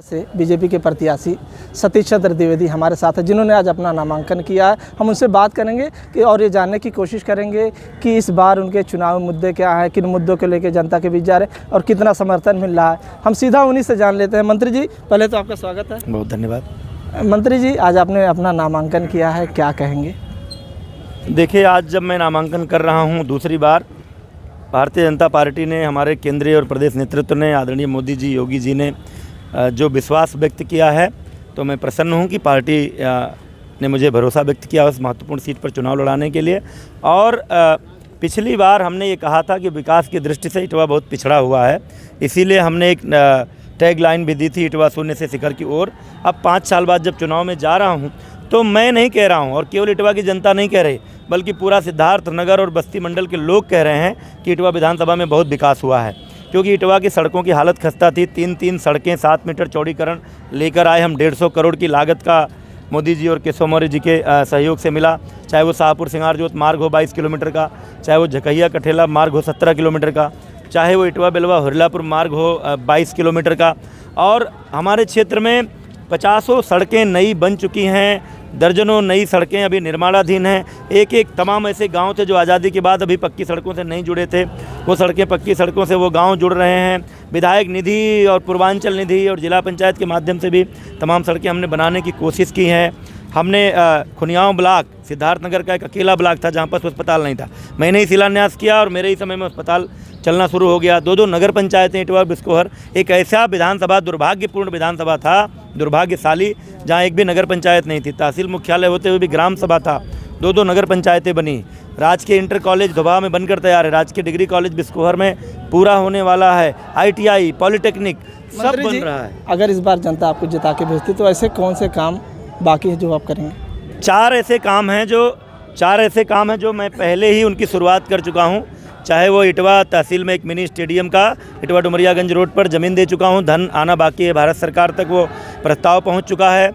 से बीजेपी के प्रत्याशी सतीश चंद्र द्विवेदी हमारे साथ है, जिन्होंने आज अपना नामांकन किया है। हम उनसे बात करेंगे कि और ये जानने की कोशिश करेंगे कि इस बार उनके चुनाव मुद्दे क्या है, किन मुद्दों को लेकर जनता के बीच जा रहे हैं और कितना समर्थन मिल रहा है। हम सीधा उन्हीं से जान लेते हैं। मंत्री जी, पहले तो आपका स्वागत है। बहुत धन्यवाद। मंत्री जी, आज आपने अपना नामांकन किया है, क्या कहेंगे? देखिए, आज जब मैं नामांकन कर रहा हूँ दूसरी बार, भारतीय जनता पार्टी ने, हमारे केंद्रीय और प्रदेश नेतृत्व ने, आदरणीय मोदी जी, योगी जी ने जो विश्वास व्यक्त किया है, तो मैं प्रसन्न हूं कि पार्टी ने मुझे भरोसा व्यक्त किया उस महत्वपूर्ण सीट पर चुनाव लड़ाने के लिए। और पिछली बार हमने ये कहा था कि विकास की दृष्टि से इटवा बहुत पिछड़ा हुआ है, इसीलिए हमने एक टैग लाइन भी दी थी, इटवा शून्य से शिखर की ओर। अब 5 साल बाद जब चुनाव में जा रहा हूँ, तो मैं नहीं कह रहा हूँ और केवल इटवा की जनता नहीं कह रही, बल्कि पूरा सिद्धार्थ नगर और बस्ती मंडल के लोग कह रहे हैं कि इटवा विधानसभा में बहुत विकास हुआ है। क्योंकि इटवा की सड़कों की हालत खस्ता थी। 3 सड़कें 7 मीटर चौड़ीकरण लेकर आए हम। 150 करोड़ की लागत का मोदी जी और केशव मौर्य जी के सहयोग से मिला। चाहे वो शाहपुर सिंगारजोत मार्ग हो 22 किलोमीटर का, चाहे वो झकैया कठेला मार्ग हो 17 किलोमीटर का, चाहे वो इटवा बेलवा हुरलापुर मार्ग हो 22 किलोमीटर का। और हमारे क्षेत्र में 50 सड़कें नई बन चुकी हैं, दर्जनों नई सड़कें अभी निर्माणाधीन हैं। एक तमाम ऐसे गांव थे जो आज़ादी के बाद अभी पक्की सड़कों से नहीं जुड़े थे, वो सड़कें पक्की सड़कों से वो गांव जुड़ रहे हैं। विधायक निधि और पूर्वांचल निधि और जिला पंचायत के माध्यम से भी तमाम सड़कें हमने बनाने की कोशिश की हैं। हमने खुनियाओं ब्लॉक, सिद्धार्थनगर का एक अकेला ब्लॉक था जहाँ पर अस्पताल नहीं था, मैंने ही शिलान्यास किया और मेरे ही समय में अस्पताल चलना शुरू हो गया। 2 नगर पंचायतें, इटवा बिस्कोहर, एक ऐसा विधानसभा, दुर्भाग्यपूर्ण विधानसभा था, दुर्भाग्यशाली, जहाँ एक भी नगर पंचायत नहीं थी। तहसील मुख्यालय होते हुए भी ग्राम सभा था। 2 नगर पंचायतें बनी। राजकीय इंटर कॉलेज धोबा में बनकर तैयार है। राजकीय डिग्री कॉलेज बिस्कोहर में पूरा होने वाला है। ITI, पॉलिटेक्निक सब बन रहा है। अगर इस बार जनता आपको जिता के भेजती तो ऐसे कौन से काम बाकी है जो आप करेंगे? 4 ऐसे काम हैं जो मैं पहले ही उनकी शुरुआत कर चुका हूँ। चाहे वो इटवा तहसील में एक मिनी स्टेडियम का इटवा डुमरियागंज रोड पर ज़मीन दे चुका हूँ, धन आना बाकी है, भारत सरकार तक वो प्रस्ताव पहुँच चुका है।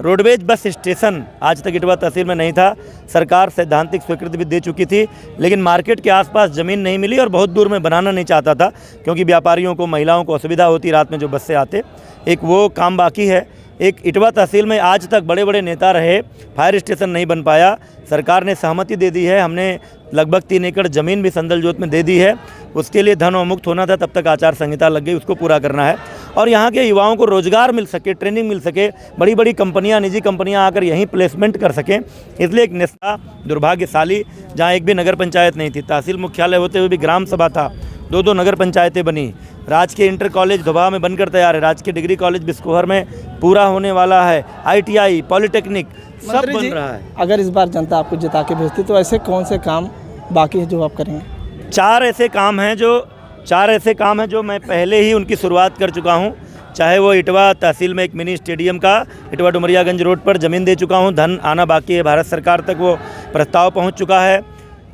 रोडवेज बस स्टेशन आज तक इटवा तहसील में नहीं था, सरकार सैद्धांतिक स्वीकृति भी दे चुकी थी, लेकिन मार्केट के आसपास ज़मीन नहीं मिली और बहुत दूर में बनाना नहीं चाहता था क्योंकि व्यापारियों को, महिलाओं को असुविधा होती रात में जो बस से आते। एक वो काम बाकी है। एक इटवा तहसील में आज तक बड़े बड़े नेता रहे, फायर स्टेशन नहीं बन पाया, सरकार ने सहमति दे दी है। हमने लगभग 3 एकड़ ज़मीन भी संदलजोत में दे दी है। उसके लिए धन अवमुक्त होना था, तब तक आचार संहिता लग गई, उसको पूरा करना है। और यहाँ के युवाओं को रोज़गार मिल सके, ट्रेनिंग मिल सके, बड़ी बड़ी कंपनियाँ, निजी कंपनियाँ आकर यहीं प्लेसमेंट कर सकें, इसलिए एक नेता, दुर्भाग्यशाली, जहाँ एक भी नगर पंचायत नहीं थी। तहसील मुख्यालय होते हुए भी ग्राम सभा था। 2 नगर पंचायतें बनी। राजकीय इंटर कॉलेज धोबा में बनकर तैयार है। राजकीय डिग्री कॉलेज बिस्कोहर में पूरा होने वाला है। ITI, पॉलिटेक्निक सब बन रहा है। अगर इस बार जनता आपको जिता के भेजती तो ऐसे कौन से काम बाकी है जो आप करेंगे? 4 ऐसे काम हैं जो मैं पहले ही उनकी शुरुआत कर चुका हूँ। चाहे वो इटवा तहसील में एक मिनी स्टेडियम का इटवा डुमरियागंज रोड पर ज़मीन दे चुका हूँ, धन आना बाकी है, भारत सरकार तक वो प्रस्ताव पहुँच चुका है।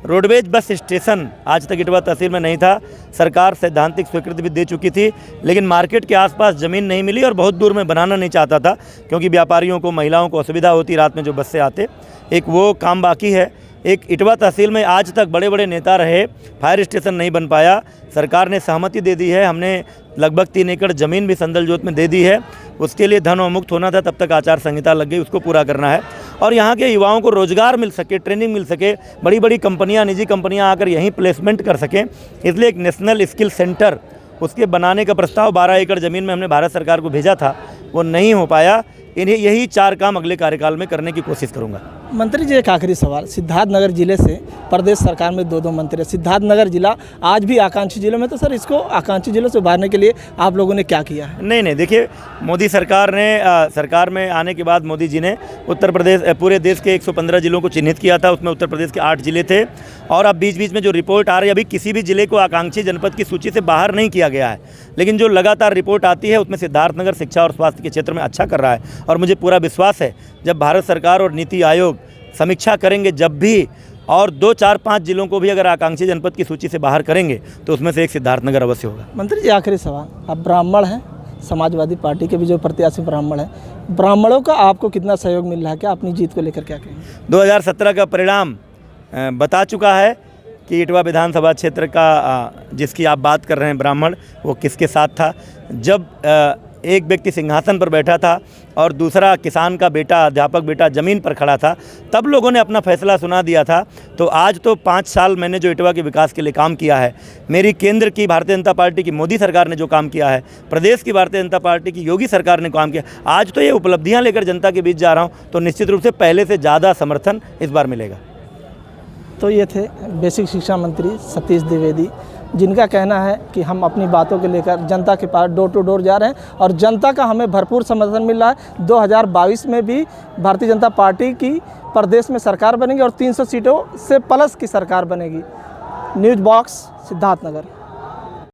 रोडवेज बस स्टेशन आज तक इटवा तहसील में नहीं था, सरकार सैद्धांतिक स्वीकृति भी दे चुकी थी, लेकिन मार्केट के आसपास ज़मीन नहीं मिली और बहुत दूर में बनाना नहीं चाहता था क्योंकि व्यापारियों को, महिलाओं को असुविधा होती रात में जो बस से आते। एक वो काम बाकी है। एक इटवा तहसील में आज तक बड़े बड़े नेता रहे, फायर स्टेशन नहीं बन पाया, सरकार ने सहमति दे दी है। हमने लगभग 3 एकड़ ज़मीन भी संदलजोत में दे दी है। उसके लिए धन अवमुक्त होना था, तब तक आचार संहिता लग गई, उसको पूरा करना है। और यहाँ के युवाओं को रोज़गार मिल सके, ट्रेनिंग मिल सके, बड़ी बड़ी कंपनियाँ, निजी कंपनियाँ आकर यहीं प्लेसमेंट कर सकें, इसलिए एक नेशनल स्किल सेंटर, उसके बनाने का प्रस्ताव 12 एकड़ ज़मीन में हमने भारत सरकार को भेजा था, वो नहीं हो पाया। यही 4 काम अगले कार्यकाल में करने की कोशिश करूँगा। मंत्री जी, एक आखिरी सवाल। सिद्धार्थनगर जिले से प्रदेश सरकार में 2 मंत्री है। सिद्धार्थनगर जिला आज भी आकांक्षी जिलों में, तो सर इसको आकांक्षी जिलों से उभारने के लिए आप लोगों ने क्या किया है? नहीं, देखिए, मोदी सरकार ने सरकार में आने के बाद मोदी जी ने उत्तर प्रदेश, पूरे देश के 115 जिलों को चिन्हित किया था। उसमें उत्तर प्रदेश के 8 जिले थे और अब बीच बीच में जो रिपोर्ट आ रही है, अभी किसी भी जिले को आकांक्षी जनपद की सूची से बाहर नहीं किया गया है, लेकिन जो लगातार रिपोर्ट आती है उसमें सिद्धार्थनगर शिक्षा और स्वास्थ्य के क्षेत्र में अच्छा कर रहा है। और मुझे पूरा विश्वास है जब भारत सरकार और नीति आयोग समीक्षा करेंगे, जब भी, और 2, 4, 5 जिलों को भी अगर आकांक्षी जनपद की सूची से बाहर करेंगे तो उसमें से एक सिद्धार्थनगर अवश्य होगा। मंत्री जी, आखिरी सवाल। आप ब्राह्मण हैं, समाजवादी पार्टी के भी जो प्रत्याशी ब्राह्मण हैं, ब्राह्मणों का आपको कितना सहयोग मिल रहा है? क्या अपनी जीत को लेकर क्या कहेंगे? 2017 का परिणाम बता चुका है कि इटवा विधानसभा क्षेत्र का जिसकी आप बात कर रहे हैं ब्राह्मण, वो किसके साथ था। जब एक व्यक्ति सिंहासन पर बैठा था और दूसरा किसान का बेटा, अध्यापक बेटा ज़मीन पर खड़ा था, तब लोगों ने अपना फैसला सुना दिया था। तो आज तो 5 साल मैंने जो इटवा के विकास के लिए काम किया है, मेरी केंद्र की भारतीय जनता पार्टी की मोदी सरकार ने जो काम किया है, प्रदेश की भारतीय जनता पार्टी की योगी सरकार ने काम किया, आज तो ये उपलब्धियाँ लेकर जनता के बीच जा रहा हूँ, तो निश्चित रूप से पहले से ज़्यादा समर्थन इस बार मिलेगा। तो ये थे बेसिक शिक्षा मंत्री सतीश द्विवेदी, जिनका कहना है कि हम अपनी बातों को लेकर जनता के पास डोर टू डोर जा रहे हैं और जनता का हमें भरपूर समर्थन मिल रहा है। 2022 में भी भारतीय जनता पार्टी की प्रदेश में सरकार बनेगी और 300 सीटों से प्लस की सरकार बनेगी। News box, Siddharthnagar.